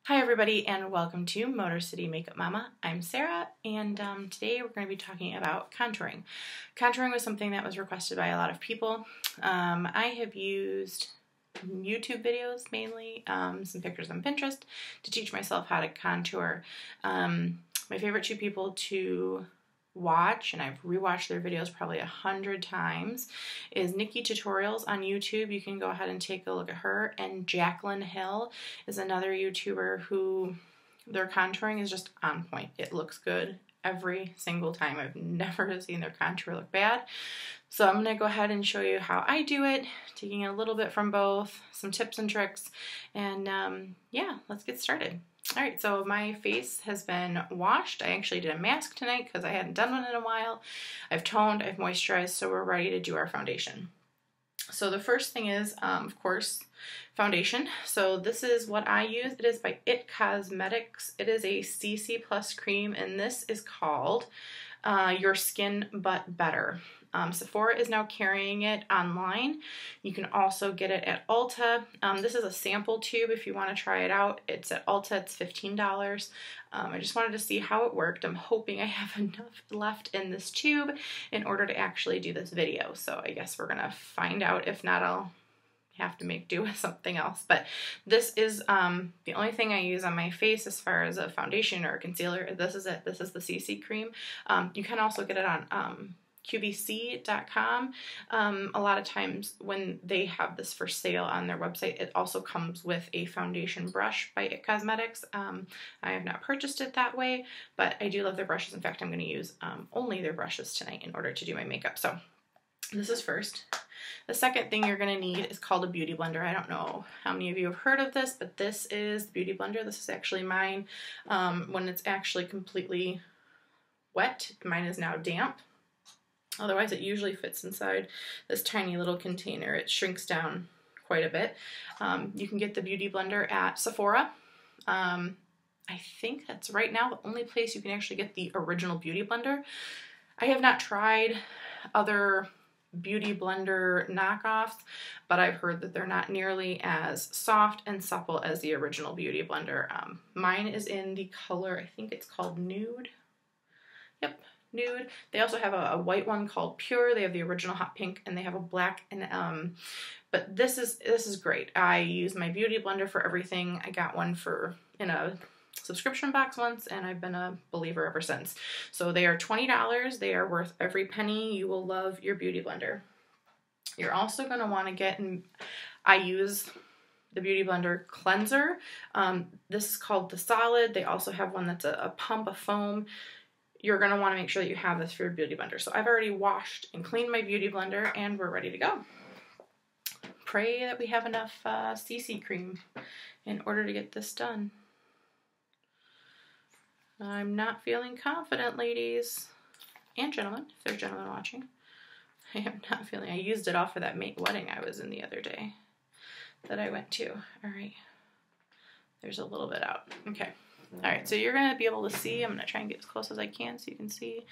Hi everybody and welcome to Motor City Makeup Mama. I'm Sarah and today we're going to be talking about contouring. Contouring was something that was requested by a lot of people. I have used YouTube videos mainly, some pictures on Pinterest to teach myself how to contour. My favorite two people to watch, and I've rewatched their videos probably 100 times, is Nikki Tutorials on YouTube. You can go ahead and take a look at her. And Jaclyn Hill is another YouTuber who their contouring is just on point. It looks good every single time. I've never seen their contour look bad. So I'm going to go ahead and show you how I do it, taking a little bit from both, some tips and tricks, and yeah, let's get started. Alright, so my face has been washed. I actually did a mask tonight because I hadn't done one in a while. I've toned, I've moisturized, so we're ready to do our foundation. So the first thing is, of course, foundation. So this is what I use. It is by e.l.f. Cosmetics. It is a CC Plus cream, and this is called Your Skin But Better. Sephora is now carrying it online. You can also get it at Ulta. This is a sample tube if you want to try it out. It's at Ulta, it's $15. I just wanted to see how it worked. I'm hoping I have enough left in this tube in order to actually do this video. So I guess we're gonna find out. If not, I'll have to make do with something else. But this is the only thing I use on my face as far as a foundation or a concealer. This is it. This is the CC cream. You can also get it on QVC.com. A lot of times when they have this for sale on their website, it also comes with a foundation brush by e.l.f. Cosmetics. I have not purchased it that way, but I do love their brushes. In fact, I'm going to use only their brushes tonight in order to do my makeup. So this is first. The second thing you're going to need is called a beauty blender. I don't know how many of you have heard of this, but this is the beauty blender. This is actually mine when it's actually completely wet. Mine is now damp. Otherwise, it usually fits inside this tiny little container. It shrinks down quite a bit. You can get the beauty blender at Sephora. I think that's right now the only place you can actually get the original beauty blender. I have not tried other beauty blender knockoffs, but I've heard that they're not nearly as soft and supple as the original beauty blender. Mine is in the color, I think it's called Nude. Yep. Nude. They also have a white one called Pure. They have the original hot pink, and they have a black. And but this is great. I use my beauty blender for everything. I got one in a subscription box once, and I've been a believer ever since. So they are $20. They are worth every penny. You will love your beauty blender. You're also going to want to get, and I use the Beauty Blender cleanser. This is called the Solid. They also have one that's a pump of foam. You're going to want to make sure that you have this for your beauty blender. So I've already washed and cleaned my beauty blender, and we're ready to go. Pray that we have enough CC cream in order to get this done. I'm not feeling confident, ladies and gentlemen, if there's gentlemen watching. I am not feeling, I used it all for that wedding I was in the other day that I went to. All right, there's a little bit out. Okay. All right, so you're going to be able to see. I'm going to try and get as close as I can so you can see.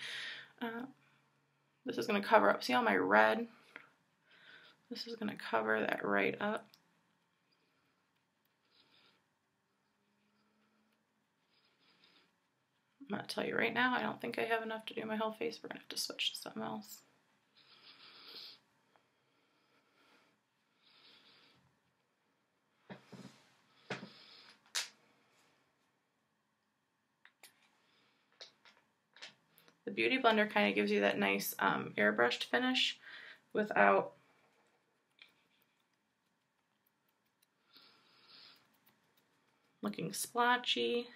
This is going to cover up. See all my red? This is going to cover that right up. I'm going to tell you right now, I don't think I have enough to do my whole face. We're going to have to switch to something else. The Beauty Blender kind of gives you that nice airbrushed finish without looking splotchy.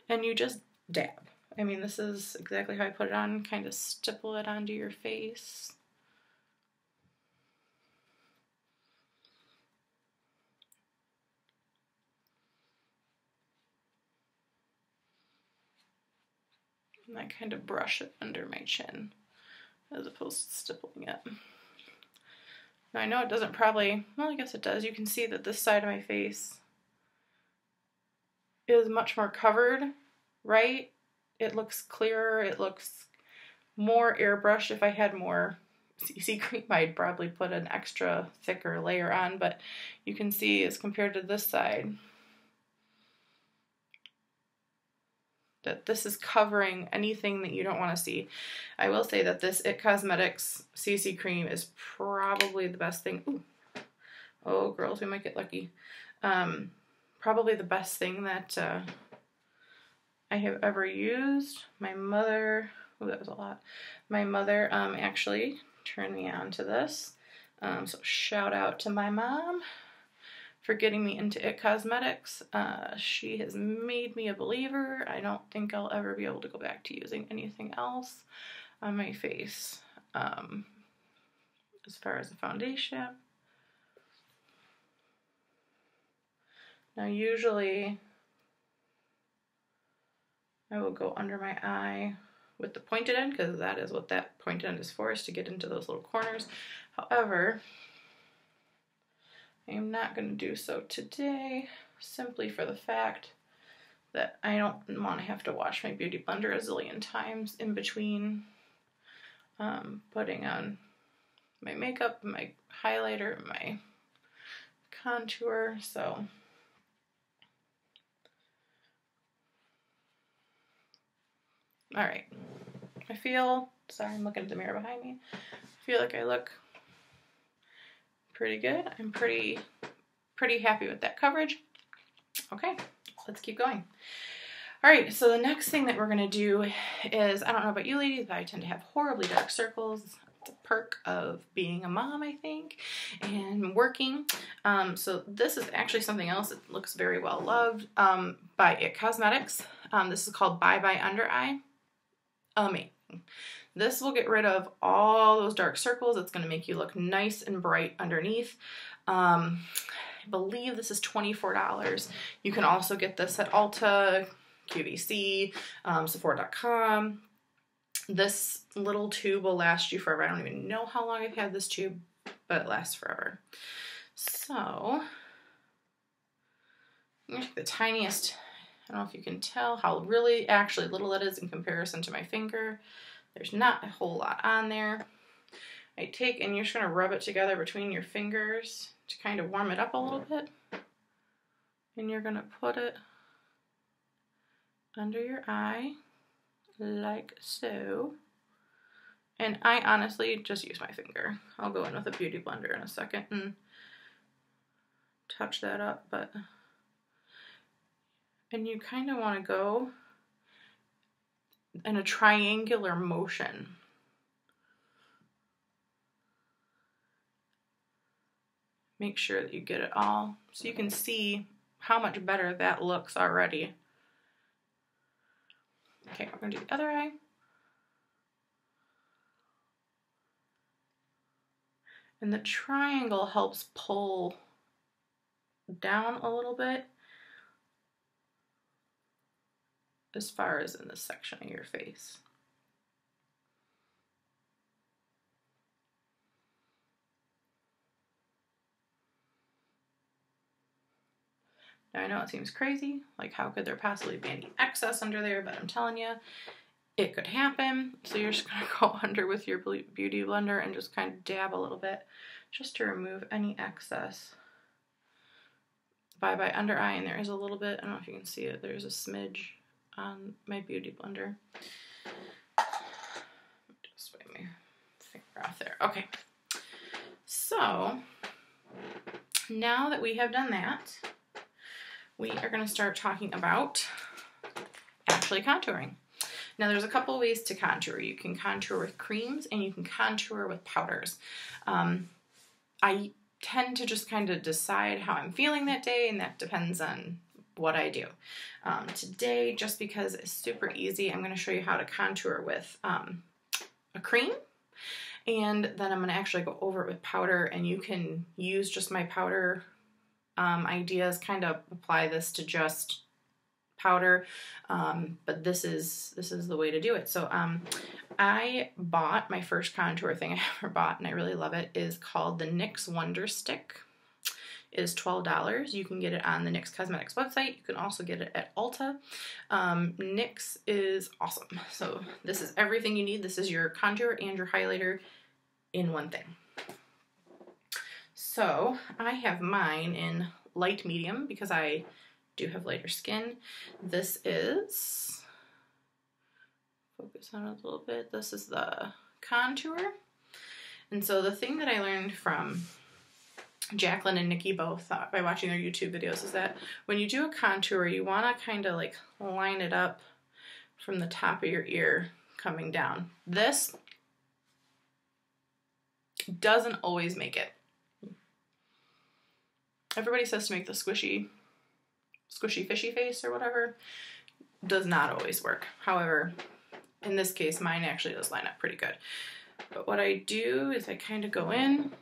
And you just dab. I mean, this is exactly how I put it on. Kind of stipple it onto your face. And I kind of brush it under my chin as opposed to stippling it. Now I know it doesn't probably, well, I guess it does. You can see that this side of my face is much more covered, right? It looks clearer. It looks more airbrushed. If I had more CC cream, I'd probably put an extra thicker layer on, but you can see as compared to this side, that this is covering anything that you don't want to see. I will say that this It Cosmetics CC cream is probably the best thing. Ooh. Oh, girls, we might get lucky. Probably the best thing that I have ever used. My mother, oh, that was a lot. My mother actually turned me on to this. So shout out to my mom for getting me into It Cosmetics. She has made me a believer. I don't think I'll ever be able to go back to using anything else on my face. As far as the foundation. Now usually I will go under my eye with the pointed end, because that is what that pointed end is for, is to get into those little corners. However, I am not going to do so today, simply for the fact that I don't want to have to wash my Beauty Blender a zillion times in between putting on my makeup, my highlighter, my contour, so... Alright, I feel, sorry, I'm looking at the mirror behind me, I feel like I look pretty good. I'm pretty happy with that coverage. Okay, let's keep going. Alright, so the next thing that we're going to do is, I don't know about you ladies, but I tend to have horribly dark circles. It's a perk of being a mom, I think, and working. So this is actually something else that looks very well loved by It Cosmetics. This is called Bye Bye Under Eye. Amazing. This will get rid of all those dark circles. It's going to make you look nice and bright underneath. I believe this is $24. You can also get this at Ulta, QVC, Sephora.com. This little tube will last you forever. I don't even know how long I've had this tube, but it lasts forever. So, I'm going to take the tiniest, I don't know if you can tell how really actually little it is in comparison to my finger. There's not a whole lot on there. I take, and you're just going to rub it together between your fingers to kind of warm it up a little bit. And you're going to put it under your eye, like so. And I honestly just use my finger. I'll go in with a Beauty Blender in a second and touch that up, but... And you kind of want to go in a triangular motion. Make sure that you get it all so you can see how much better that looks already. Okay, we're going to do the other eye. And the triangle helps pull down a little bit as far as in this section of your face. Now I know it seems crazy, like how could there possibly be any excess under there, but I'm telling you, it could happen. So you're just gonna go under with your Beauty Blender and just kind of dab a little bit just to remove any excess. Bye Bye Under Eye, and there is a little bit, I don't know if you can see it, there's a smidge on my Beauty Blender. Just wipe my finger off there. Okay. So, now that we have done that, we are going to start talking about actually contouring. Now there's a couple ways to contour. You can contour with creams and you can contour with powders. I tend to just kind of decide how I'm feeling that day, and that depends on what I do. Today, just because it's super easy, I'm going to show you how to contour with a cream, and then I'm going to actually go over it with powder, and you can use just my powder ideas, kind of apply this to just powder, but this is the way to do it. So I bought my first contour thing I ever bought, and I really love it, is called the NYX Wonder Stick. It is $12. You can get it on the NYX Cosmetics website. You can also get it at Ulta. NYX is awesome. So this is everything you need. This is your contour and your highlighter in one thing. So I have mine in light medium because I do have lighter skin. This is focus on it a little bit. This is the contour. And so the thing that I learned from Jacqueline and Nikki both by watching their YouTube videos is that when you do a contour, you want to kind of like line it up from the top of your ear coming down. This doesn't always make it. Everybody says to make the squishy fishy face or whatever. Does not always work. However, in this case, mine actually does line up pretty good. But what I do is I kind of go in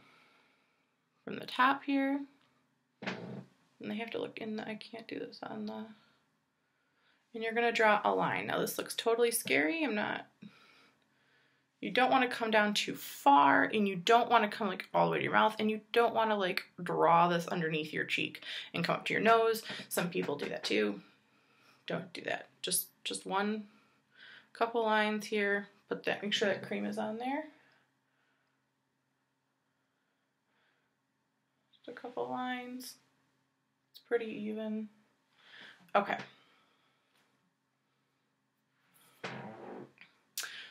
from the top here, and I have to look in I can't do this on the, and you're gonna draw a line. Now this looks totally scary. You don't want to come down too far, and you don't want to come like all the way to your mouth, and you don't want to like draw this underneath your cheek and come up to your nose. Some people do that too. Don't do that. Just one couple lines here. Put that, make sure that cream is on there. Just a couple lines. It's pretty even. Okay.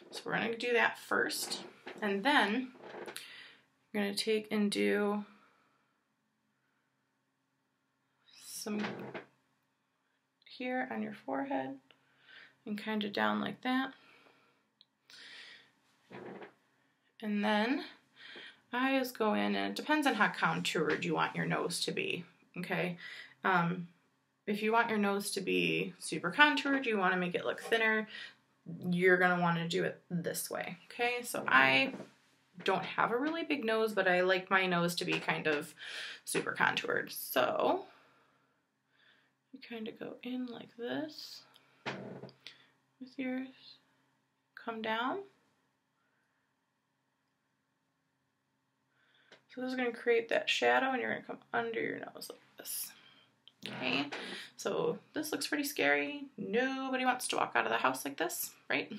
So we're going to do that first, and then you're going to take and do some here on your forehead and kind of down like that. And then I just go in, and it depends on how contoured you want your nose to be, okay? If you want your nose to be super contoured, you want to make it look thinner, you're going to want to do it this way, okay? So I don't have a really big nose, but I like my nose to be kind of super contoured. So you kind of go in like this with yours, come down. So this is going to create that shadow, and you're going to come under your nose like this. Okay, so this looks pretty scary. Nobody wants to walk out of the house like this, right?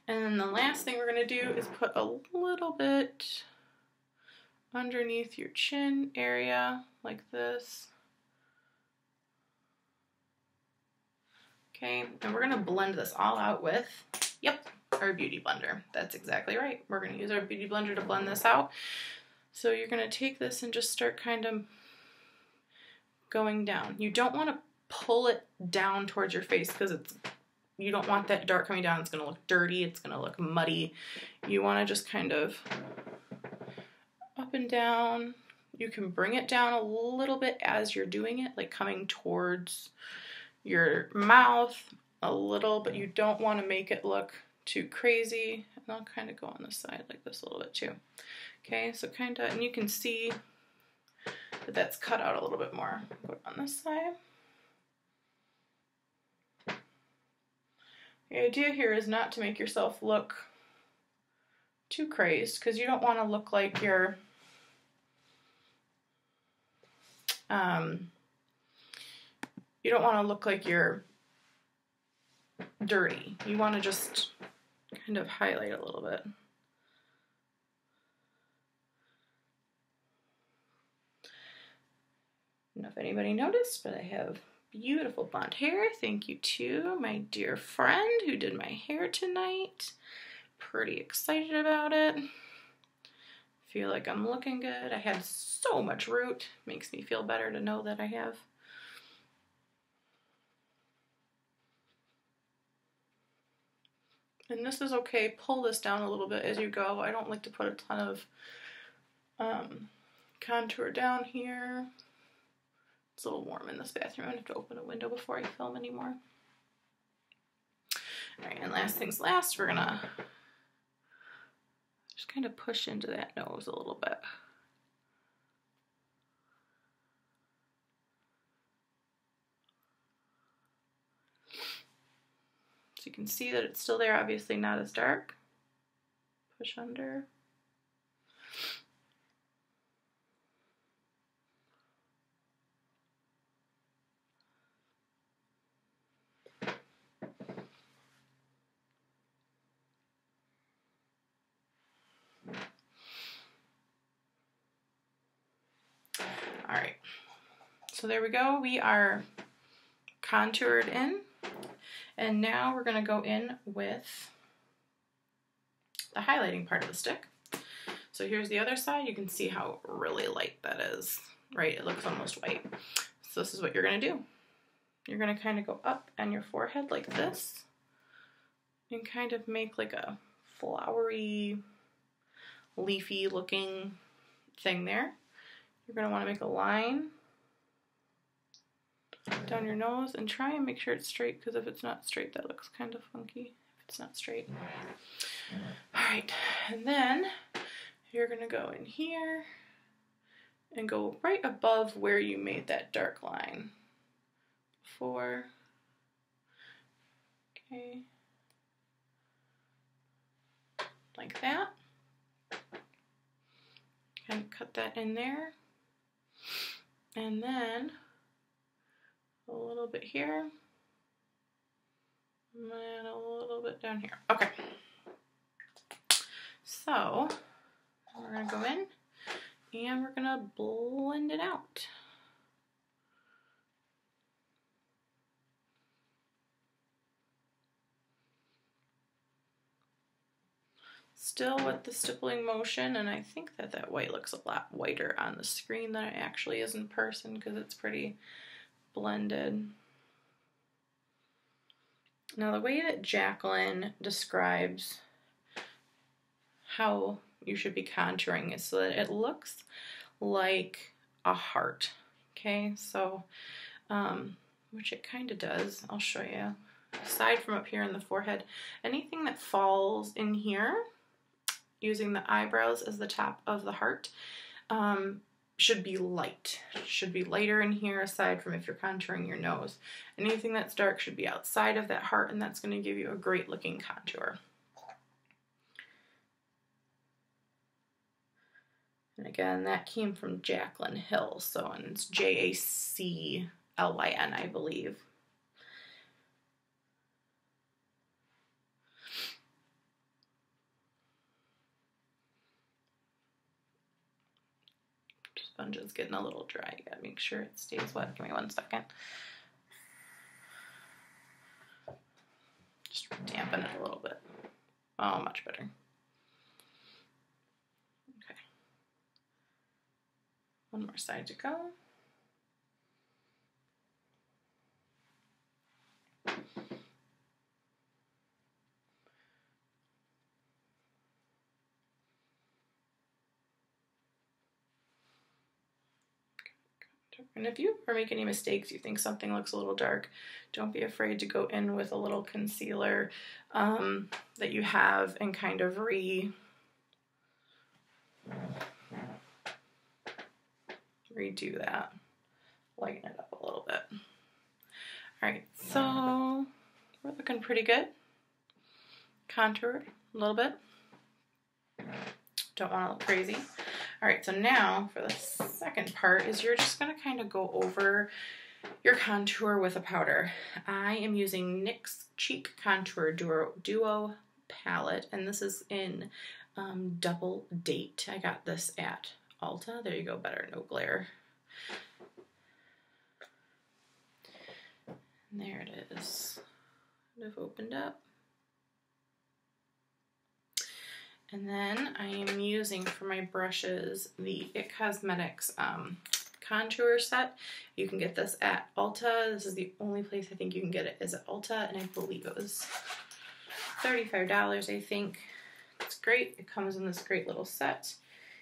And then the last thing we're going to do is put a little bit underneath your chin area like this. Okay, and we're going to blend this all out with, yep, our beauty blender. That's exactly right. We're going to use our beauty blender to blend this out. So you're going to take this and just start kind of going down. You don't want to pull it down towards your face because you don't want that dark coming down. It's going to look dirty. It's going to look muddy. You want to just kind of up and down. You can bring it down a little bit as you're doing it, like coming towards your mouth a little, but you don't want to make it look too crazy. And I'll kind of go on the side like this a little bit too. Okay, so kind of, and you can see that that's cut out a little bit more. Go on this side. The idea here is not to make yourself look too crazed, because you don't want to look like you're dirty. You want to just kind of highlight a little bit. I don't know if anybody noticed, but I have beautiful blonde hair. Thank you to my dear friend who did my hair tonight. Pretty excited about it. Feel like I'm looking good. I had so much root. Makes me feel better to know that I have. And this is okay. Pull this down a little bit as you go. I don't like to put a ton of contour down here. It's a little warm in this bathroom. I have to open a window before I film anymore. Alright, and last things last, we're gonna just kind of push into that nose a little bit. So you can see that it's still there, obviously not as dark. Push under. All right, so there we go. We are contoured in. And now we're going to go in with the highlighting part of the stick. So here's the other side. You can see how really light that is, right? It looks almost white. So this is what you're going to do. You're going to kind of go up on your forehead like this and kind of make like a flowery, leafy looking thing there. You're going to want to make a line down your nose and try and make sure it's straight, because if it's not straight, that looks kind of funky if it's not straight. All right, and then you're going to go in here and go right above where you made that dark line before. Okay. Like that. And cut that in there. And then a little bit here. And a little bit down here. Okay. So we're going to go in and we're going to blend it out. Still with the stippling motion, and I think that that white looks a lot whiter on the screen than it actually is in person because it's pretty blended. Now the way that Jacqueline describes how you should be contouring is so that it looks like a heart, okay? So, which it kind of does. I'll show you. Aside from up here in the forehead, anything that falls in here, using the eyebrows as the top of the heart, should be light. Should be lighter in here, aside from if you're contouring your nose. Anything that's dark should be outside of that heart, and that's going to give you a great looking contour. And again, that came from Jacqueline Hill, so and it's Jaclyn, I believe. Sponge is getting a little dry. You gotta make sure it stays wet. Give me 1 second. Just dampen it a little bit. Oh, much better. Okay. One more side to go. And if you ever make any mistakes, you think something looks a little dark, don't be afraid to go in with a little concealer that you have and kind of redo that. Lighten it up a little bit. Alright, so we're looking pretty good. Contour a little bit. Don't want to look crazy. Alright, so now for the second part is you're just going to kind of go over your contour with a powder. I am using NYX Cheek Contour Duo Palette, and this is in Double Date. I got this at Ulta. There you go, better, no glare. And there it is. I've opened up. And then I am using for my brushes the IT Cosmetics contour set. You can get this at Ulta. This is the only place I think you can get it is at Ulta, and I believe it was $35, I think. It's great. It comes in this great little set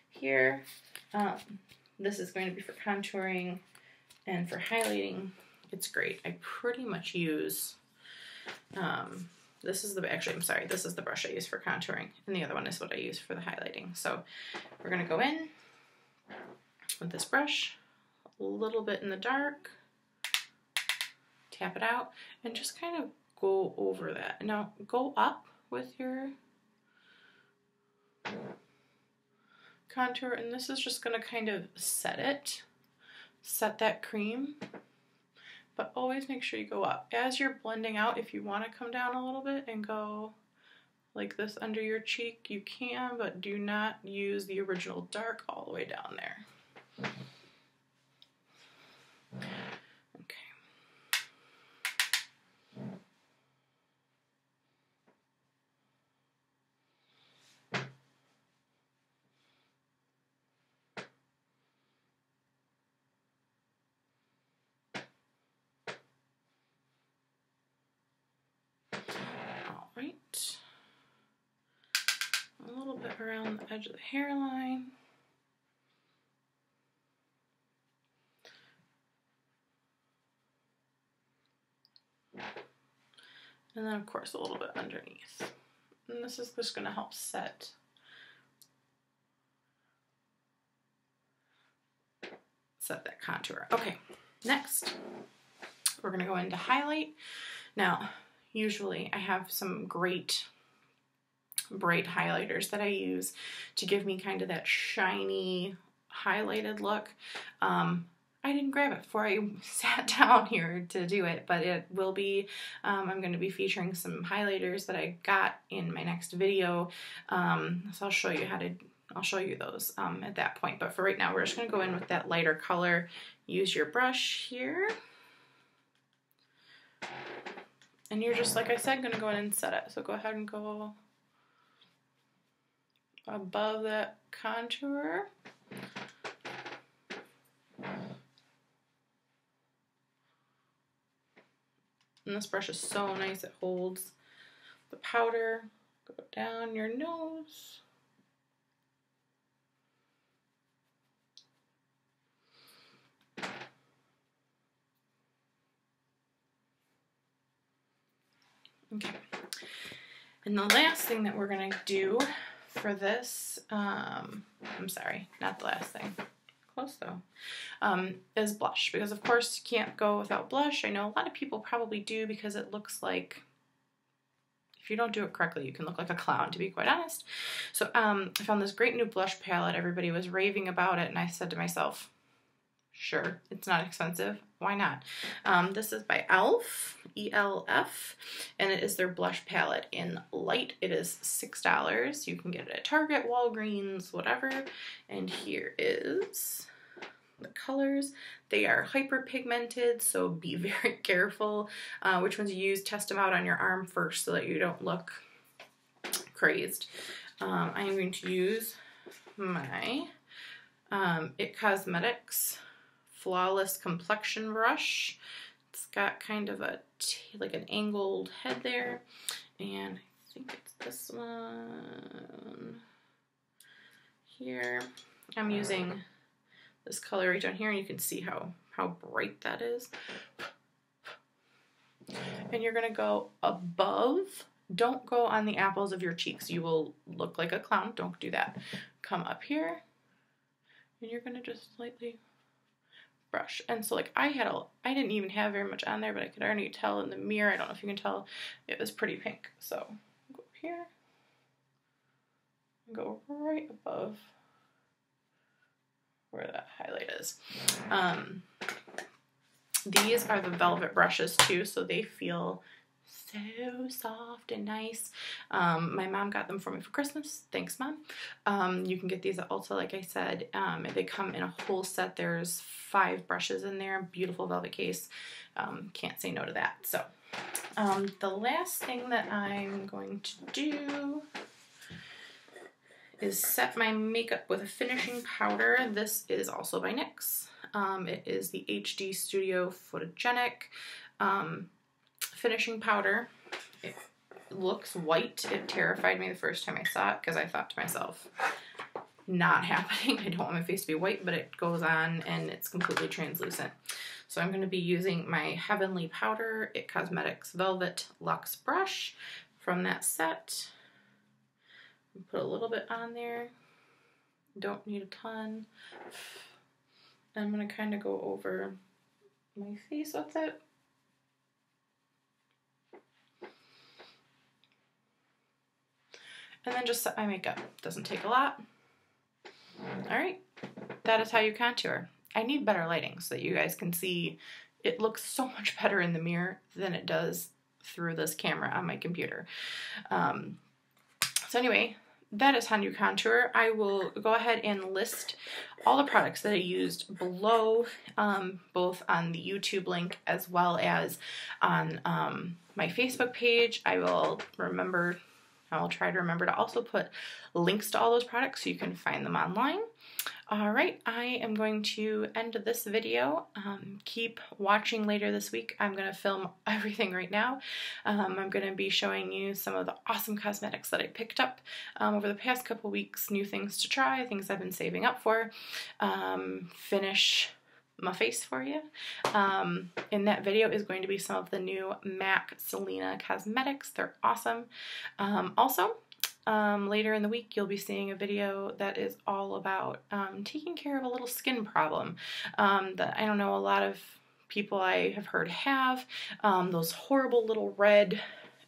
here. This is going to be for contouring and for highlighting. It's great. I pretty much use this is the, actually, I'm sorry, this is the brush I use for contouring, and the other one is what I use for the highlighting. So we're going to go in with this brush, a little bit in the dark, tap it out, and just kind of go over that. Now go up with your contour, and this is just going to kind of set that cream. But always make sure you go up. As you're blending out, if you want to come down a little bit and go like this under your cheek, you can, but do not use the original dark all the way down there. Okay. bit around the edge of the hairline. And then, of course, a little bit underneath. And this is just going to help set that contour. Okay, next, we're going to go into highlight. Now, usually I have some great bright highlighters that I use to give me kind of that shiny highlighted look. I didn't grab it before I sat down here to do it, but it will be, I'm going to be featuring some highlighters that I got in my next video, so I'll show you I'll show you those at that point. But for right now, we're just going to go in with that lighter color. Use your brush here. And you're just, like I said, going to go in and set it. So go ahead and go above that contour. And this brush is so nice, it holds the powder. Go down your nose. Okay. And the last thing that we're going to do for this, I'm sorry, not the last thing. Close though, is blush, because of course you can't go without blush. I know a lot of people probably do because it looks like, if you don't do it correctly, you can look like a clown, to be quite honest. So I found this great new blush palette. Everybody was raving about it, and I said to myself, sure, it's not expensive. Why not? This is by e.l.f., E.l.f., and it is their blush palette in light. It is $6. You can get it at Target, Walgreens, whatever. And here is the colors. They are hyperpigmented, so be very careful which ones you use. Test them out on your arm first so that you don't look crazed. I am going to use my it Cosmetics Flawless Complexion Brush. It's got kind of a like an angled head there, and I think it's this one here. I'm using this color right down here, and you can see how bright that is. And you're gonna go above. Don't go on the apples of your cheeks. You will look like a clown. Don't do that. Come up here, and you're gonna just lightly brush. And so like I didn't even have very much on there, but I could already tell in the mirror, I don't know if you can tell, it was pretty pink. So go up here and go right above where that highlight is. These are the velvet brushes too, so they feel so soft and nice. My mom got them for me for Christmas. Thanks, Mom. You can get these at Ulta, like I said. They come in a whole set. There's 5 brushes in there. Beautiful velvet case. Can't say no to that. So the last thing that I'm going to do is set my makeup with a finishing powder. This is also by NYX. It is the HD Studio Photogenic finishing powder. It looks white. It terrified me the first time I saw it because I thought to myself, not happening. I don't want my face to be white, but it goes on and it's completely translucent. So I'm going to be using my Heavenly Powder, it Cosmetics Velvet Luxe Brush from that set. Put a little bit on there. Don't need a ton. I'm going to kind of go over my face with it. And then just set my makeup. Doesn't take a lot. Alright, that is how you contour. I need better lighting so that you guys can see. It looks so much better in the mirror than it does through this camera on my computer. So anyway, that is how you contour. I will go ahead and list all the products that I used below, both on the YouTube link as well as on my Facebook page. I will try to remember to also put links to all those products so you can find them online. All right, I am going to end this video. Keep watching later this week. I'm going to film everything right now. I'm going to be showing you some of the awesome cosmetics that I picked up over the past couple weeks, new things to try, things I've been saving up for, finish my face for you. In that video is going to be some of the new MAC Selena cosmetics. They're awesome. Also, later in the week, you'll be seeing a video that is all about taking care of a little skin problem that I don't know a lot of people I have heard have. Those horrible little red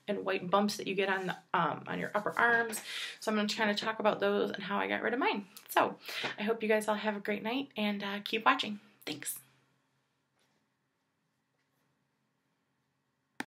and white bumps that you get on your upper arms. So I'm going to kind of talk about those and how I got rid of mine. So I hope you guys all have a great night and keep watching. Thanks.